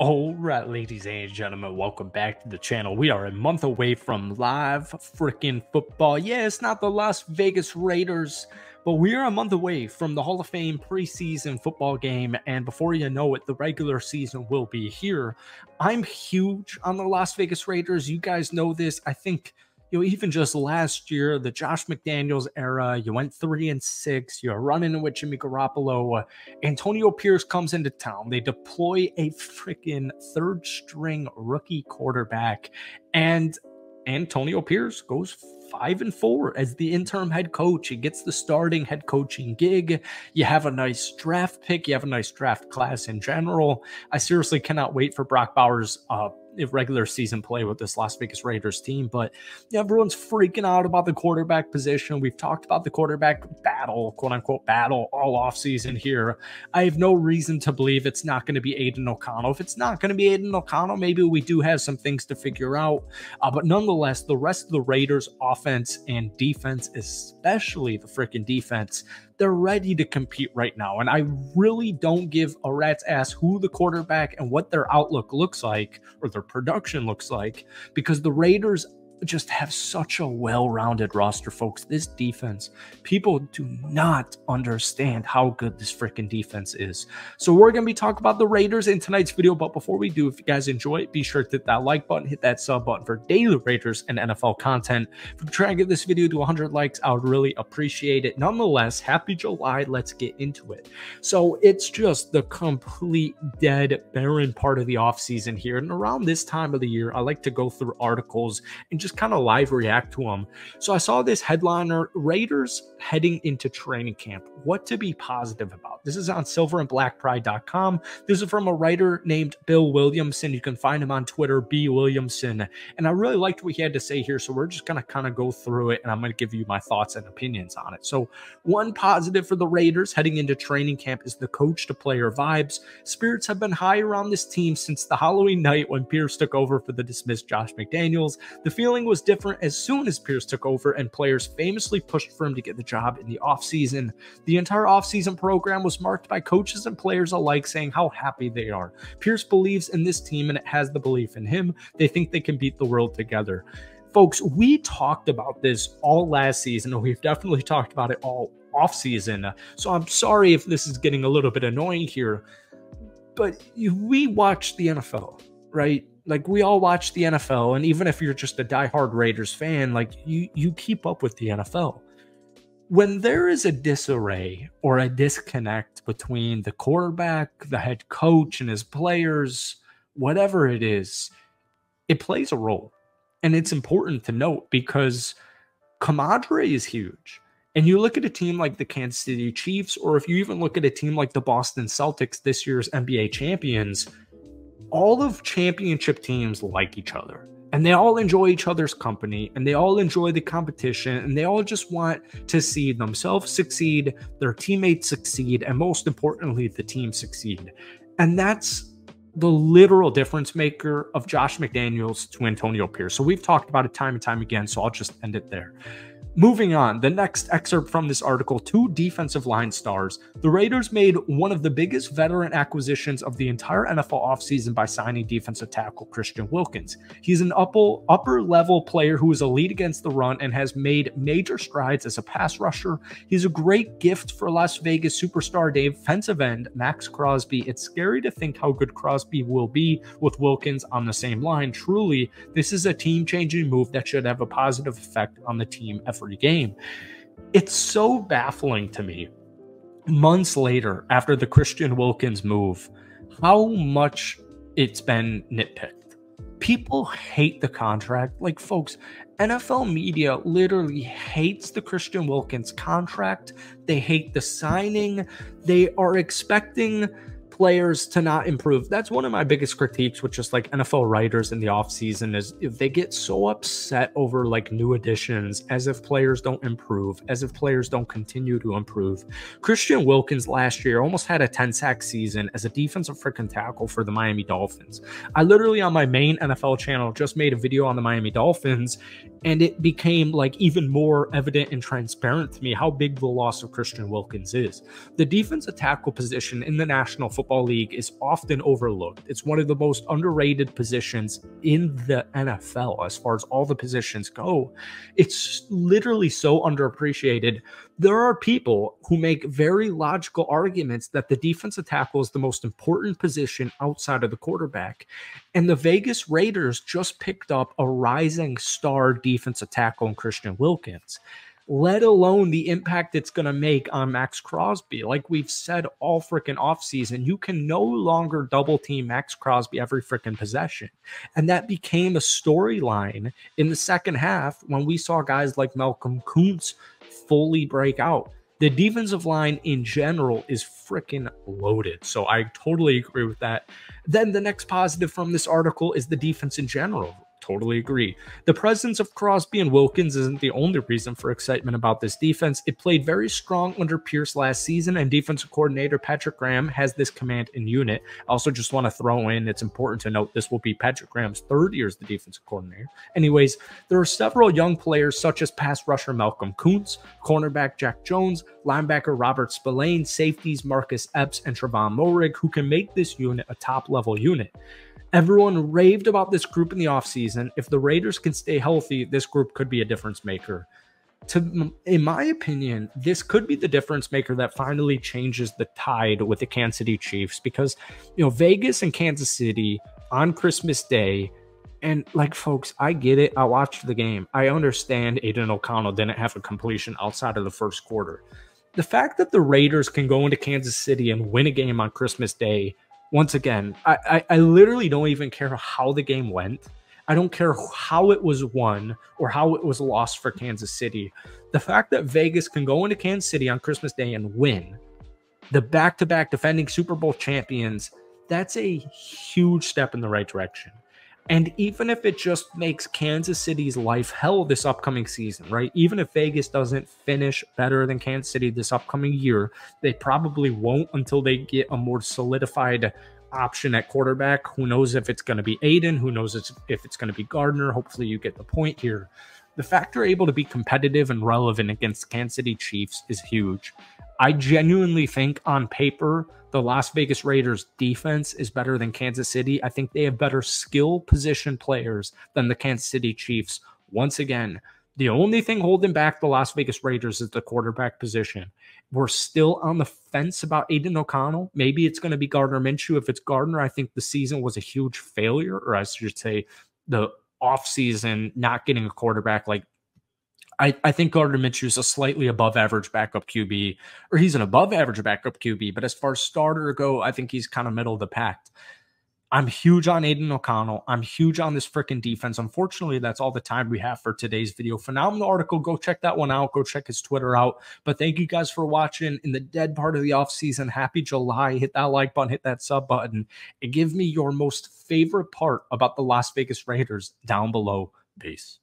All right, ladies and gentlemen, welcome back to the channel. We are a month away from live freaking football. Yeah, it's not the Las Vegas Raiders, but we are a month away from the Hall of Fame preseason football game. And before you know it, the regular season will be here. I'm huge on the Las Vegas Raiders. You guys know this. I think, even just last year, the Josh McDaniels era, you went 3-6, you're running with Jimmy Garoppolo. Antonio Pierce comes into town. They deploy a freaking third string rookie quarterback, and Antonio Pierce goes 5-4 as the interim head coach. He gets the starting head coaching gig. You have a nice draft pick. You have a nice draft class in general. I seriously cannot wait for Brock Bowers' regular season play with this Las Vegas Raiders team. But everyone's freaking out about the quarterback position. We've talked about the quarterback battle, quote unquote battle, all offseason here. I have no reason to believe it's not going to be Aiden O'Connell. If it's not going to be Aiden O'Connell, maybe we do have some things to figure out. But nonetheless, the rest of the Raiders offense and defense, especially the freaking defense, they're ready to compete right now. And I really don't give a rat's ass who the quarterback and what their outlook looks like or their production looks like, because the Raiders just have such a well-rounded roster, folks. This defense, people do not understand how good this freaking defense is. So we're going to be talking about the Raiders in tonight's video. But before we do, if you guys enjoy it, be sure to hit that like button, hit that sub button for daily Raiders and NFL content. If we try and get this video to 100 likes, I would really appreciate it. Nonetheless, happy July. Let's get into it. So it's just the complete dead, barren part of the offseason here. And around this time of the year, I like to go through articles and just kind of live react to them. So I saw this headliner, Raiders heading into training camp. What to be positive about? This is on silverandblackpride.com. This is from a writer named Bill Williamson. You can find him on Twitter, B. Williamson. And I really liked what he had to say here. So we're just going to kind of go through it, and I'm going to give you my thoughts and opinions on it. So one positive for the Raiders heading into training camp is the coach to player vibes. Spirits have been high around this team since the Halloween night when Pierce took over for the dismissed Josh McDaniels. The feeling was different as soon as Pierce took over, and players famously pushed for him to get the job in the offseason. The entire offseason program was marked by coaches and players alike saying how happy they are. Pierce believes in this team, and it has the belief in him. They think they can beat the world together. Folks, we talked about this all last season, and we've definitely talked about it all offseason. So I'm sorry if this is getting a little bit annoying here, but we watch the NFL, right? Like, we all watch the NFL, and even if you're just a diehard Raiders fan, like, you keep up with the NFL. When there is a disarray or a disconnect between the quarterback, the head coach, and his players, whatever it is, it plays a role. And it's important to note because camaraderie is huge. And you look at a team like the Kansas City Chiefs, or if you even look at a team like the Boston Celtics, this year's NBA champions, all of championship teams like each other, and they all enjoy each other's company, and they all enjoy the competition, and they all just want to see themselves succeed, their teammates succeed, and most importantly, the team succeed. And that's the literal difference maker of Josh McDaniels to Antonio Pierce. So we've talked about it time and time again, so I'll just end it there. Moving on, the next excerpt from this article, 2 defensive line stars. The Raiders made one of the biggest veteran acquisitions of the entire NFL offseason by signing defensive tackle Christian Wilkins. He's an upper-level player who is elite against the run and has made major strides as a pass rusher. He's a great gift for Las Vegas superstar defensive end Max Crosby. It's scary to think how good Crosby will be with Wilkins on the same line. Truly, this is a team-changing move that should have a positive effect on the team every game. It's so baffling to me, months later after the Christian Wilkins move, how much it's been nitpicked. People hate the contract. Like, folks, NFL media literally hates the Christian Wilkins contract. They hate the signing. They are expecting players to not improve. That's one of my biggest critiques with just like NFL writers in the offseason, is if they get so upset over like new additions, as if players don't improve, as if players don't continue to improve. Christian Wilkins last year almost had a 10-sack season as a defensive freaking tackle for the Miami Dolphins. I literally on my main NFL channel just made a video on the Miami Dolphins, and it became like even more evident and transparent to me how big the loss of Christian Wilkins is. The defensive tackle position in the National Football Football League is often overlooked. It's one of the most underrated positions in the NFL as far as all the positions go. It's literally so underappreciated. There are people who make very logical arguments that the defensive tackle is the most important position outside of the quarterback. And the Vegas Raiders just picked up a rising star defensive tackle in Christian Wilkins, let alone the impact it's going to make on Max Crosby. Like we've said all freaking offseason, you can no longer double team Max Crosby every freaking possession. And that became a storyline in the second half when we saw guys like Malcolm Kuntz fully break out. The defensive line in general is freaking loaded. So I totally agree with that. Then the next positive from this article is the defense in general. Totally agree. The presence of Crosby and Wilkins isn't the only reason for excitement about this defense. It played very strong under Pierce last season, and defensive coordinator Patrick Graham has this command in unit. I also just want to throw in, it's important to note this will be Patrick Graham's third year as the defensive coordinator. Anyways, there are several young players such as pass rusher Malcolm Kuntz, cornerback Jack Jones, linebacker Robert Spillane, safeties Marcus Epps and Trevon Moehrig, who can make this unit a top-level unit. Everyone raved about this group in the offseason. If the Raiders can stay healthy, this group could be a difference maker. In my opinion, this could be the difference maker that finally changes the tide with the Kansas City Chiefs, because, you know, Vegas and Kansas City on Christmas Day, and like, folks, I get it. I watched the game. I understand Aiden O'Connell didn't have a completion outside of the first quarter. The fact that the Raiders can go into Kansas City and win a game on Christmas Day, once again, I literally don't even care how the game went. I don't care how it was won or how it was lost for Kansas City. The fact that Vegas can go into Kansas City on Christmas Day and win, the back-to-back defending Super Bowl champions, that's a huge step in the right direction. And even if it just makes Kansas City's life hell this upcoming season, right? Even if Vegas doesn't finish better than Kansas City this upcoming year, they probably won't until they get a more solidified option at quarterback. Who knows if it's going to be Aiden? Who knows if it's going to be Gardner? Hopefully you get the point here. The fact they're able to be competitive and relevant against Kansas City Chiefs is huge. I genuinely think on paper, the Las Vegas Raiders defense is better than Kansas City. I think they have better skill position players than the Kansas City Chiefs. Once again, the only thing holding back the Las Vegas Raiders is the quarterback position. We're still on the fence about Aiden O'Connell. Maybe it's going to be Gardner Minshew. If it's Gardner, I think the season was a huge failure, or I should say the offseason not getting a quarterback. Like, I think Gardner Minshew is a slightly above average backup QB, or he's an above average backup QB, but as far as starter go, I think he's kind of middle of the pack. I'm huge on Aiden O'Connell. I'm huge on this freaking defense. Unfortunately, that's all the time we have for today's video. Phenomenal article. Go check that one out. Go check his Twitter out. But thank you guys for watching in the dead part of the offseason. Happy July. Hit that like button, hit that sub button, and give me your most favorite part about the Las Vegas Raiders down below. Peace.